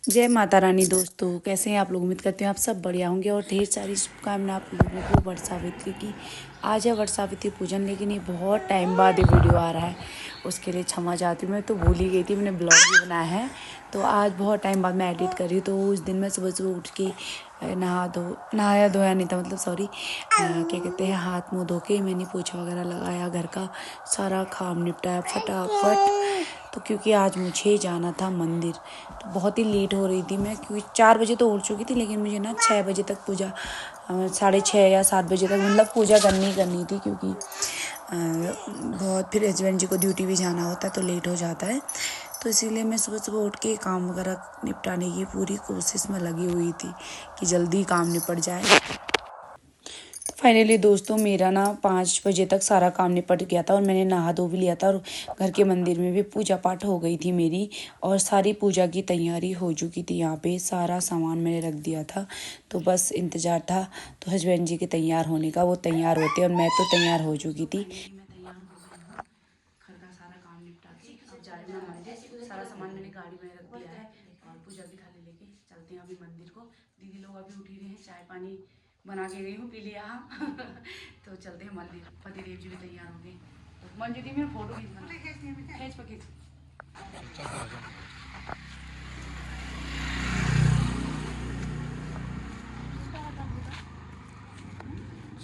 जय माता रानी दोस्तों, कैसे हैं आप लोग। उम्मीद करते हैं आप सब बढ़िया होंगे और ढेर सारी शुभकामनाएं आप लोगों को वट सावित्री की। आज है वट सावित्री पूजन, लेकिन ये बहुत टाइम बाद ये वीडियो आ रहा है, उसके लिए क्षमा चाहती हूँ। मैं तो भूल ही गई थी, मैंने ब्लॉग भी बनाया है, तो आज बहुत टाइम बाद मैं एडिट कर रही हूँ। तो उस दिन मैं सुबह सुबह उठ के नहाया धोया नहीं था, मतलब सॉरी, क्या कहते हैं, हाथ मुँह धो के मैंने पोछा वगैरह लगाया, घर का सारा काम निपटाया फटाफट। तो क्योंकि आज मुझे जाना था मंदिर, तो बहुत ही लेट हो रही थी मैं, क्योंकि 4 बजे तो उठ चुकी थी, लेकिन मुझे ना 6 बजे तक पूजा, 6:30 या 7 बजे तक मतलब पूजा करनी थी, क्योंकि बहुत फिर हस्बैंड जी को ड्यूटी भी जाना होता है तो लेट हो जाता है। तो इसीलिए मैं सुबह सुबह उठ के काम वगैरह निपटाने की पूरी कोशिश में लगी हुई थी कि जल्दी काम निपट जाए। फाइनली दोस्तों, मेरा ना 5 बजे तक सारा काम निपट गया था और मैंने नहा धो भी लिया था, और घर के मंदिर में भी पूजा पाठ हो गई थी मेरी, और सारी पूजा की तैयारी हो चुकी थी। यहाँ पे सारा सामान मैंने रख दिया था, तो बस इंतज़ार था तो हस्बैंड जी के तैयार होने का। वो तैयार होते और मैं तो तैयार हो चुकी थी। घर का सारा काम निपटा के अब जा रही हूँ मंदिर। सारा सामान मैंने गाड़ी में रख दिया है और पूजा की थाली लेके चलते हैं अभी मंदिर को। दीदी लोग अभी उठी रहे हैं, चाय पानी बना के गई हूँ, पी लिया तो चलते हैं मंदिर। पतिदेव जी भी तैयार हो गए, तो मंजू दी मेरा फोटो खींच पकड़।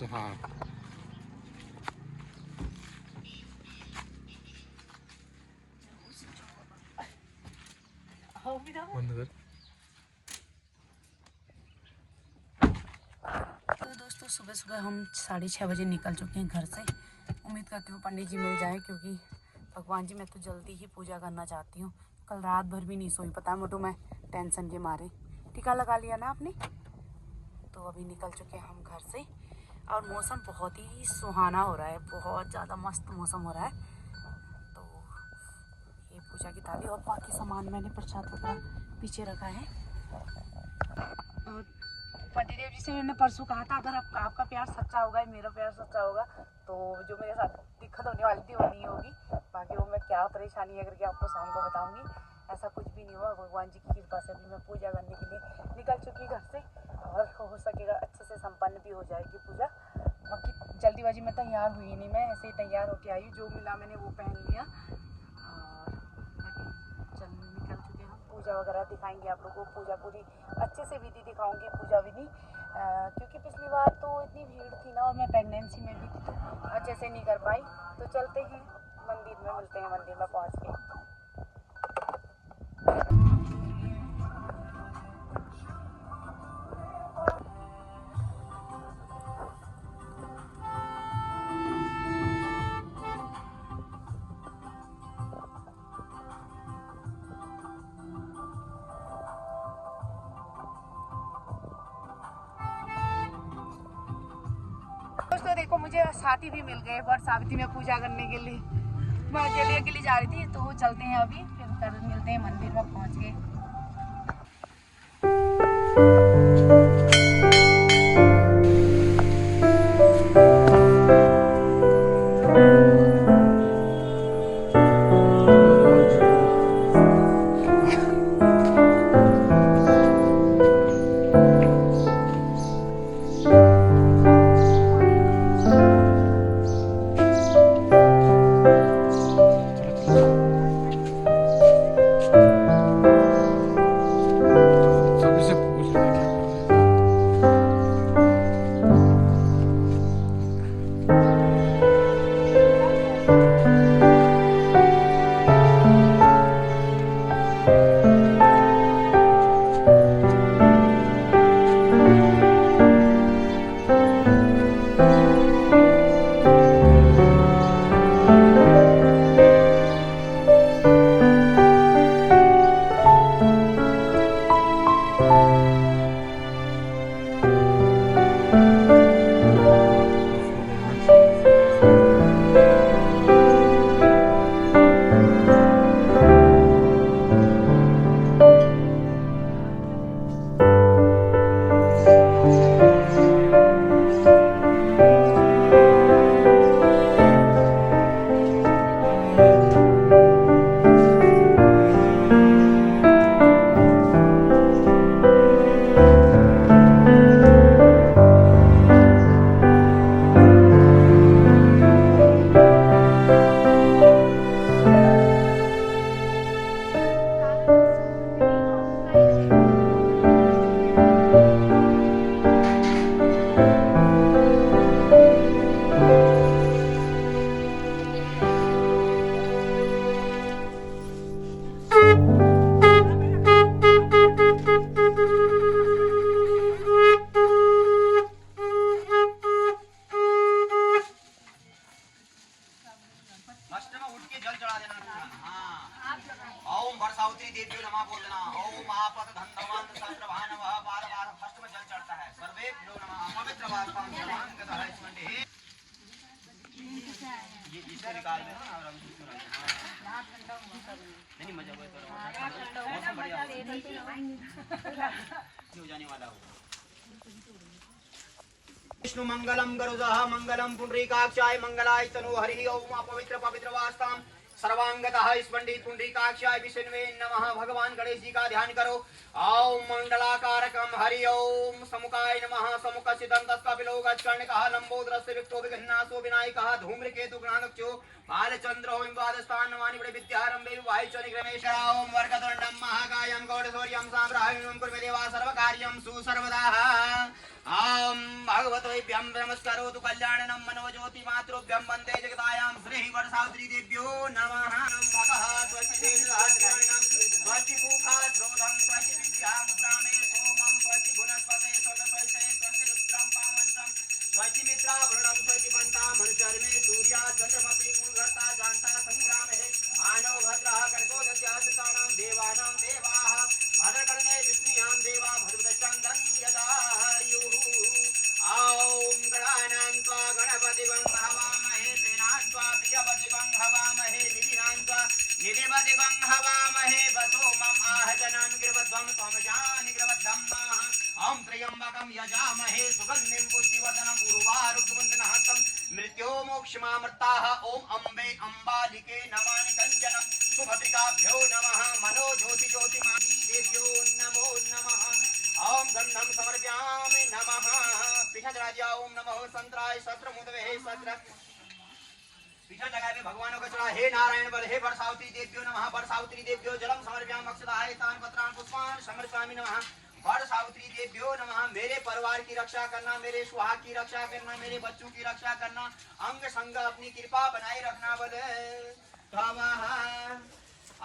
हाँ, बंद कर। तो दोस्तों, सुबह सुबह हम 6:30 बजे निकल चुके हैं घर से। उम्मीद करती हूँ पंडित जी मिल जाए, क्योंकि भगवान जी मैं तो जल्दी ही पूजा करना चाहती हूँ। कल रात भर भी नहीं सोई, पता है मोटू, मैं टेंशन के मारे। टीका लगा लिया ना आपने। तो अभी निकल चुके हैं हम घर से, और मौसम बहुत ही सुहाना हो रहा है, बहुत ज़्यादा मस्त मौसम हो रहा है। तो ये पूजा की थाली और बाकी सामान मैंने प्रसाद वगैरह पीछे रखा है। और पतिदेव जी से मैंने परसों कहा था, अगर आपका प्यार सच्चा होगा, मेरा प्यार सच्चा होगा, तो जो मेरे साथ दिक्कत होने वाली थी वो नहीं होगी। बाकी वो मैं क्या परेशानी है करके आपको शाम को बताऊंगी। ऐसा कुछ भी नहीं हुआ, भगवान जी की कृपा से भी मैं पूजा करने के लिए निकल चुकी घर से, और हो सकेगा अच्छे से संपन्न भी हो जाएगी पूजा। बाकी जल्दीबाजी में तैयार हुई नहीं, मैं ऐसे ही तैयार होके आई, जो मिला मैंने वो पहन लिया। और चल निकल चुके हैं हम। पूजा वगैरह दिखाएंगे आप लोगों को, पूजा पूरी अच्छे से विधि दिखाऊंगी, पूजा विधि, क्योंकि पिछली बार तो इतनी भीड़ थी ना, और मैं प्रेगनेंसी में भी थी तो अच्छे से नहीं कर पाई। तो चलते हैं मंदिर में, मिलते हैं मंदिर में पहुंच के। दोस्तों देखो, मुझे साथी भी मिल गए वट सावित्री में पूजा करने के लिए। मैं अकेले जा रही थी, तो चलते हैं अभी, फिर कर मिलते हैं मंदिर में पहुंच के। ओम आपत धन्यवान सहस्रभान वह बार बार फर्स्ट में जल चढ़ता है सर्वेभ्यो नमः पवित्र वास्तां सर्वांगतः स्मृति ये इसे निकाल देना और हम इसमें नहीं मजा हुआ तो मौसम बढ़िया हो जाने वाला हो विष्णु मंगलम गरुड़ः मंगलम पुंडरीकाक्षाय मंगलाय तनु हरि ओम पवित्र पवित्र वास्तां सर्वांगतः स्पंडित पुंडरीकाक्षाय विष्णुवे नमः। भगवान गणेश जी का ध्यान करो। ओम मंडलाकारकम हरि ओम समुखाय नमः। समुखस्य दन्तस्कपिलो गच्छकर्णकः लंबोदरस्य विक्तो विघ्नासो विनायकः धूम्रकेतु गणानक्षो बालचंद्रो द्वादस्थान नवानि बड़े विद्यारंभे वायुच निग्रमेश ओम वर्गदण्डं महाकायं गौडसूर्यं साम्राह्यं कुर्मे देवा सर्वकार्यं सुसर्वदा। ओम भगवतेभ्यं नमस्करोतु कल्याणनं मनोज्योति मातृभ्यं वन्दे जगदायां श्री वरसावित्री देव्यो नमः। भगः स्वस्ति राजगणं स्वस्ति भूखा श्रोधं स्वस्ति विद्यां प्रामे सोमं स्वस्ति गुणस्पते स्वस्ति रुद्रं पावन्तं स्वस्ति मित्रावरुणं स्वस्ति पन्तामं चर्मे सूर्या चन्द्रमसि गुणघर्ता जानता संग्रामे आनो भद्रः कर्कोदस्यासतानां देवानां देवाः भद्रकर्णे विष्णुयां देवा भद्रदश्चन्दं यदायुः। ओम गणानां त्वा गणपतिवं हवामहे प्रीणां त्वा प्रियपतिवं हवामहे निधिनां त्वा निधिपतिवं हवामहे वसो मम आहजनं गिरवध्वं त्वमजानि गिरवद्धं नमः। ओम त्र्यंबकं यजामहे सुगन्धिं पुष्टिवर्धनम् उर्वारुकवन्दनः तं मृत्योर्मोक्षमामृताः। ओम अम्बे अम्बालिके नमामि कञ्चनं सुभद्रिकाभ्यो नमः। मनो ज्योति ज्योतिमाती देव्यो नमो नमः। ओम गन्धं समर्पयामि नमः। पीठराजा ओम नमः संत्राय सहस्रमुदवे सहस्र पीठा जगह में भगवानों का चढ़ा हे नारायण बल हे बरसावती देव्यो नमः। बरसावती देव्यो जलम समर्पयामि अक्षदाय तान पत्रान पुष्पान समर्पयामि नमः। बरसावती देव्यो नमः। मेरे परिवार की रक्षा करना, मेरे सुहाग की रक्षा करना, मेरे बच्चों की रक्षा करना, अंग संग अपनी कृपा बनाए रखना बले तमः।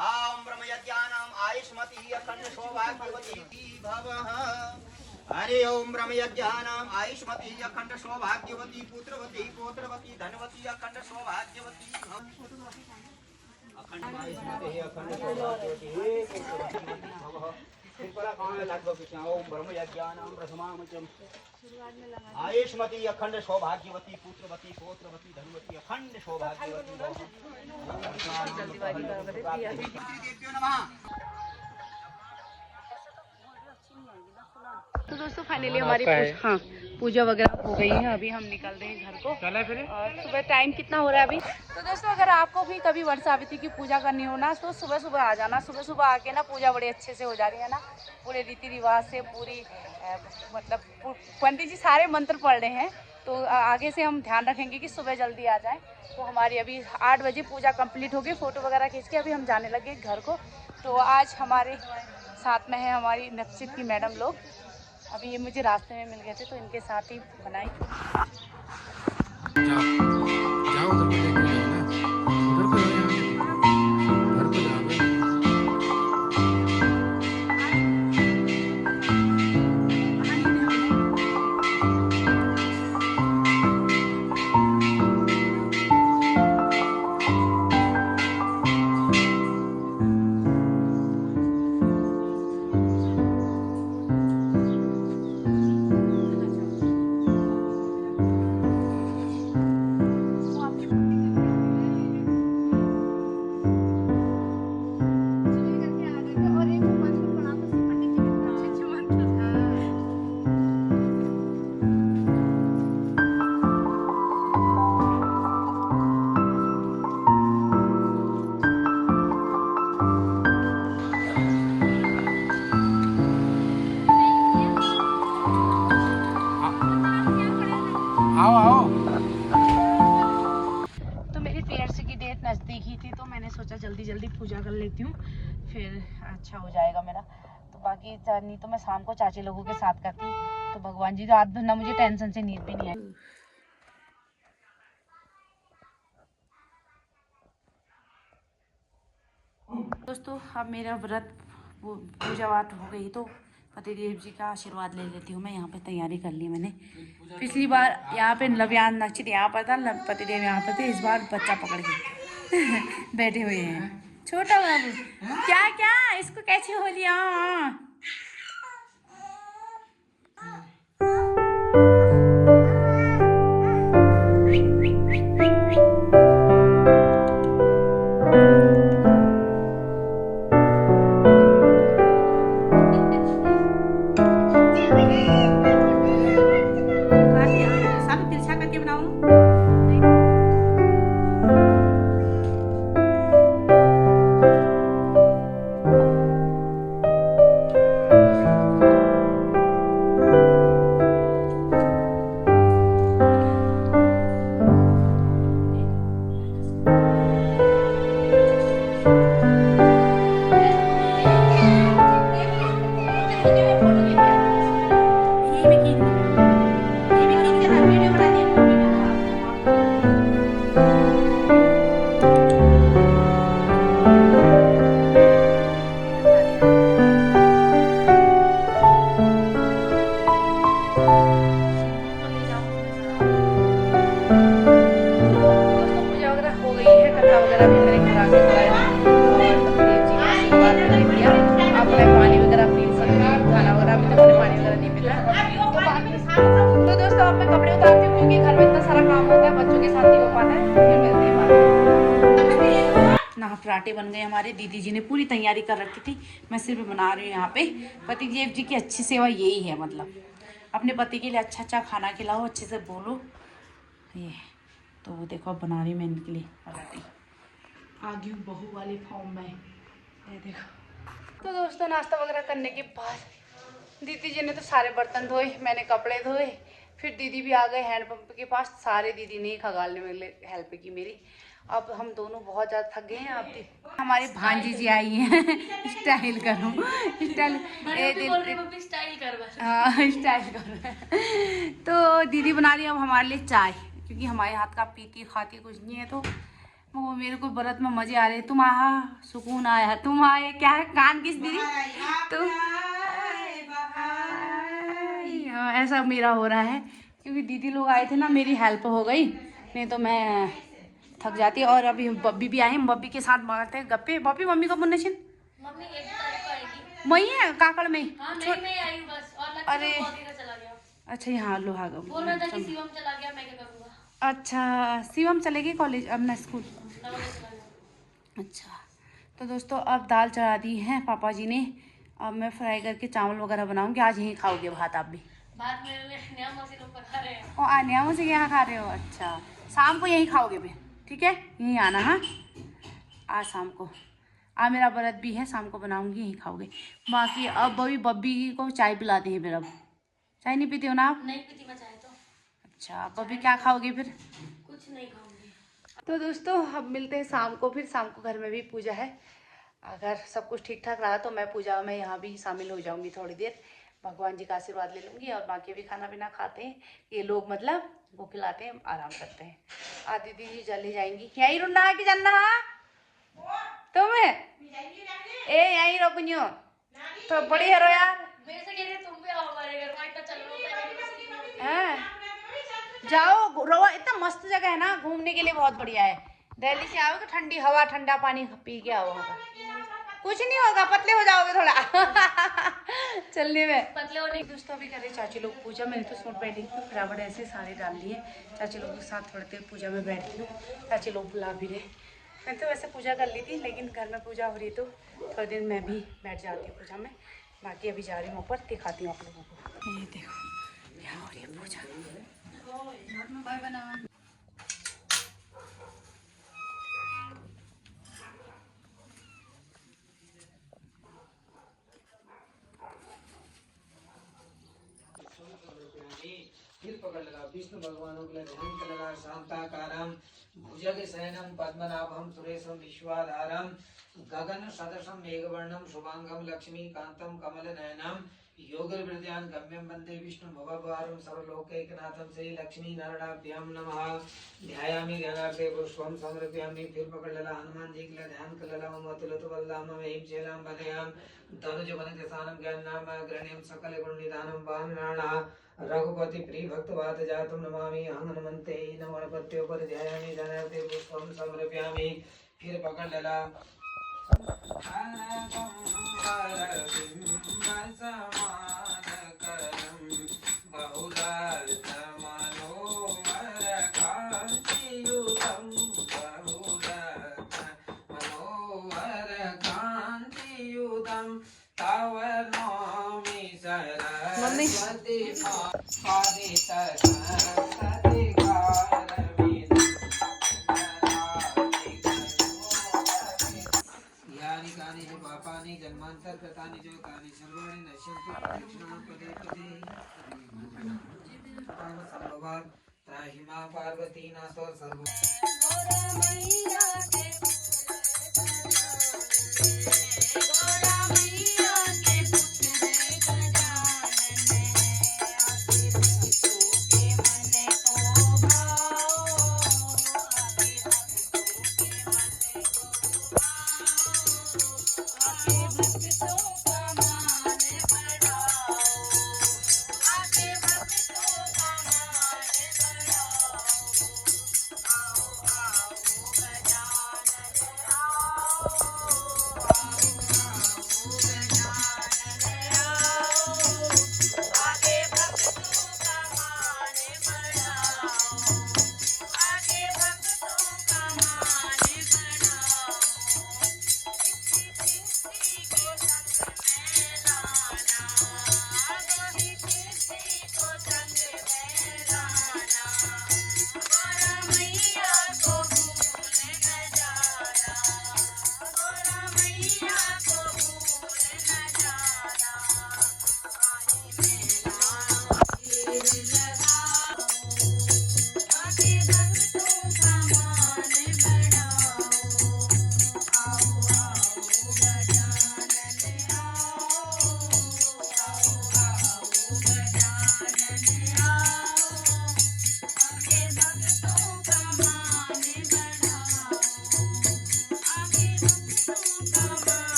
ओम ब्रह्मयज्ञानाम आयुष्मती अखंड सौभाग्यवती भवः। हरि ओम ब्रह्मयज्ञानाम आयुष्मती अखंड सौभाग्यवती पुत्रवती पौत्रवती धनवती अखंड सौभाग्यवती अखंड आयुष्मती अखंड सौभाग्यवती भवः। ओम ब्रह्मयज्ञानाम प्रथमामचम आयुष्मती अखंड सौभाग्यवती पुत्रवती पौत्रवती धनवती अखंड सौभाग्यवती भवः। देव्यो नमः। तो दोस्तों फाइनली हमारी पूजा वगैरह हो गई है। अभी हम निकल रहे हैं घर को। चले फिर और सुबह टाइम कितना हो रहा है अभी? तो दोस्तों अगर आपको भी कभी वटसावित्री की पूजा करनी हो ना तो सुबह सुबह आ जाना। सुबह सुबह आके ना पूजा बड़े अच्छे से हो जा रही है ना, पूरे रीति रिवाज से पूरी मतलब पंडित जी सारे मंत्र पढ़ रहे हैं। तो आगे से हम ध्यान रखेंगे कि सुबह जल्दी आ जाएँ। तो हमारी अभी 8 बजे पूजा कंप्लीट होगी। फ़ोटो वगैरह खींच के अभी हम जाने लगे घर को। तो आज हमारे साथ में है हमारी नक्सित की मैडम लोग। अभी ये मुझे रास्ते में मिल गए थे तो इनके साथ ही बनाई। जाओ जाओ उधर को लेके जाओ ना, उधर को जाओ, घर को जाओ। आओ आओ। तो मेरी पीएचसी की डेट नज़दीक ही थी तो मैंने सोचा जल्दी जल्दी पूजा कर लेती हूँ, फिर अच्छा हो जाएगा मेरा। तो बाकी नहीं तो मैं शाम को चाची लोगों के साथ करती। तो भगवान जी रात भर ना मुझे टेंशन से नींद भी नहीं आई। दोस्तों अब मेरा व्रत पूजा पाठ हो गई तो पतिदेव जी का आशीर्वाद ले लेती हूँ मैं। यहाँ पे तैयारी कर ली मैंने। पिछली बार यहाँ पे लव्यान नक्षत्र यहाँ पर था, पतिदेव यहाँ पर थे। इस बार बच्चा पकड़ के बैठे हुए हैं, छोटा बाबू क्या क्या इसको कैसे हो लिया? सब तिरछा करके बनाऊं। तो दोस्तों अब मैं कपड़े उतारती हूँ क्योंकि घर में इतना सारा काम होता है, बच्चों के साथ नहीं हो पाता है। फिर मिलते हैं बाद में। ना पराठे बन गए हमारे, दीदी जी ने पूरी तैयारी कर रखी थी, मैं सिर्फ बना रही हूँ यहाँ पे। पति देव जी की अच्छी सेवा यही है, मतलब अपने पति के लिए अच्छा अच्छा खाना खिलाओ, अच्छे से बोलो। ये तो वो देखो अब बना रही हूँ मैं इनके लिए पराठे, आ गई हूँ बहू वाले फॉर्म में। ये देखो। तो दोस्तों नाश्ता वगैरह करने के बाद दीदी जी ने तो सारे बर्तन धोए, मैंने कपड़े धोए, फिर दीदी भी आ गए हैंडपंप के पास। सारे दीदी ने खगालने में हेल्प की मेरी। अब हम दोनों बहुत ज़्यादा थक गए हैं। अब हमारी भांजी जी आई हैं स्टाइल करो स्टाइल, हाँ स्टाइल करो। तो दीदी बना रही है अब हमारे लिए चाय, क्योंकि हमारे हाथ का पीती खाती कुछ नहीं है। तो वो मेरे को व्रत में मजे आ रहे। तुम आहा सुकून आया, तुम आए क्या है कान किस दीदी तो ऐसा मेरा हो रहा है, क्योंकि दीदी लोग आए थे ना, मेरी हेल्प हो गई, नहीं तो मैं थक जाती। और अभी बब्बी भी आई, बब्बी के साथ मारते हैं गप्पे। बब्बी मम्मी को मुन्ने छिन मम्मी 1 तारीख को आएगी। वही है काकड़ में। हाँ मैं आई हूँ बस, और लक्ष्य अरे तो बहुत देर चला गया। अच्छा यहाँ लोहा बोल रहा था कि शिवम चला गया, मैं क्या करूँगा। अच्छा शिवम चलेगी कॉलेज अपना स्कूल। 9 बजे चला गया। अच्छा तो दोस्तों अब दाल चढ़ा दी है पापा जी ने। अब मैं फ्राई करके चावल वगैरह बनाऊंगी। आज यहीं खाओगे भात आप भी? बाद में नया मौसी लोग पका रहे हैं। और आनिया मुझे यहाँ खा रहे हो? अच्छा शाम को यहीं खाओगे फिर? ठीक है यहीं आना। हाँ आज शाम को आज मेरा व्रत भी है, शाम को बनाऊंगी यहीं खाओगे। बाकी अब अभी बब्बी को चाय पिलाते हैं फिर। अब चाय नहीं पीते हो ना आप? नहीं पीती मैं चाय तो। अच्छा अब अभी क्या खाओगे फिर? कुछ नहीं खाऊंगी। तो दोस्तों अब मिलते हैं शाम को। फिर शाम को घर में भी पूजा है, अगर सब कुछ ठीक ठाक रहा तो मैं पूजा में यहाँ भी शामिल हो जाऊंगी थोड़ी देर, भगवान जी का आशीर्वाद ले लूँगी। और बाकी भी खाना पीना खाते हैं ये लोग, मतलब वो खिलाते हैं, आराम करते हैं। आज दीदी जी जल्दी जाएंगी। यहीं रुकना है कि जानना है तुम्हें? ए यहीं रुकनियो तो बड़ी है रो यार। मेरे से कह रहे तुम भी आओ हमारे घर, वहाँ इतना चल रहा होता है। हैं जाओ रोवा, इतना मस्त जगह है ना घूमने के लिए, बहुत बढ़िया है। दिल्ली से आओगे तो ठंडी हवा ठंडा पानी पी के आओ। कुछ नहीं होगा, पतले हो जाओगे थोड़ा चलने में। पतले होने दोस्तों अभी कर रहे चाची लोग पूजा। मैंने तो सूट बैठी थी फटाफट ऐसे सारे डाल लिए। चाची लोग के साथ थोड़ी देर पूजा में बैठी हूँ, चाची लोग बुला भी रहे। मैं तो वैसे पूजा कर ली थी, लेकिन घर में पूजा हो रही तो थोड़ी देर मैं भी बैठ जाती हूँ पूजा में। बाकी अभी जा रही हूँ ऊपर, दिखाती हूँ आप लोगों को। ये देखो यहाँ हो रही है पूजा। फिर पकड़ लगा विष्णु भगवानों के लिए ध्यान कर लगा। शांताकारम भुजग शयनम पद्मनाभम सुरेशम विश्वाधारम गगन सदृशम मेघवर्णम शुभांगम लक्ष्मी कांतम कमल नयनम योगर वृद्ध्यान गम्यम वंदे विष्णु भवभारम सर्वलोकैकनाथम श्री लक्ष्मी नारायणाभ्याम नमः। ध्यायामि ध्यानार्थे पुष्पम समर्पयामि। फिर पकड़ लगा हनुमान जी के लिए ध्यान कर लगा। ओम अतुलित बलधाम वेम चेलाम वदयाम धनुज वनजसानं ज्ञाननाम अग्रणीयं सकल गुण निधानं वानराणा रघुपति प्रिय भक्तवात जातुम नमामि। हनुमन्ते नमः गणपत्यो पर ध्यायामि ध्यानार्थे पुष्पम समर्पयामि। फिर पकड़ लगा मम्मी यानि कानि च पापानि जन्मान्तर्गतानि च तानि सर्वाणि नश्यन्ति प्रदक्षिणां पदे पदे सर्वभाव त्राहि मां पार्वती नाथो सर्व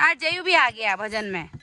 आज जयू भी आ गया भजन में।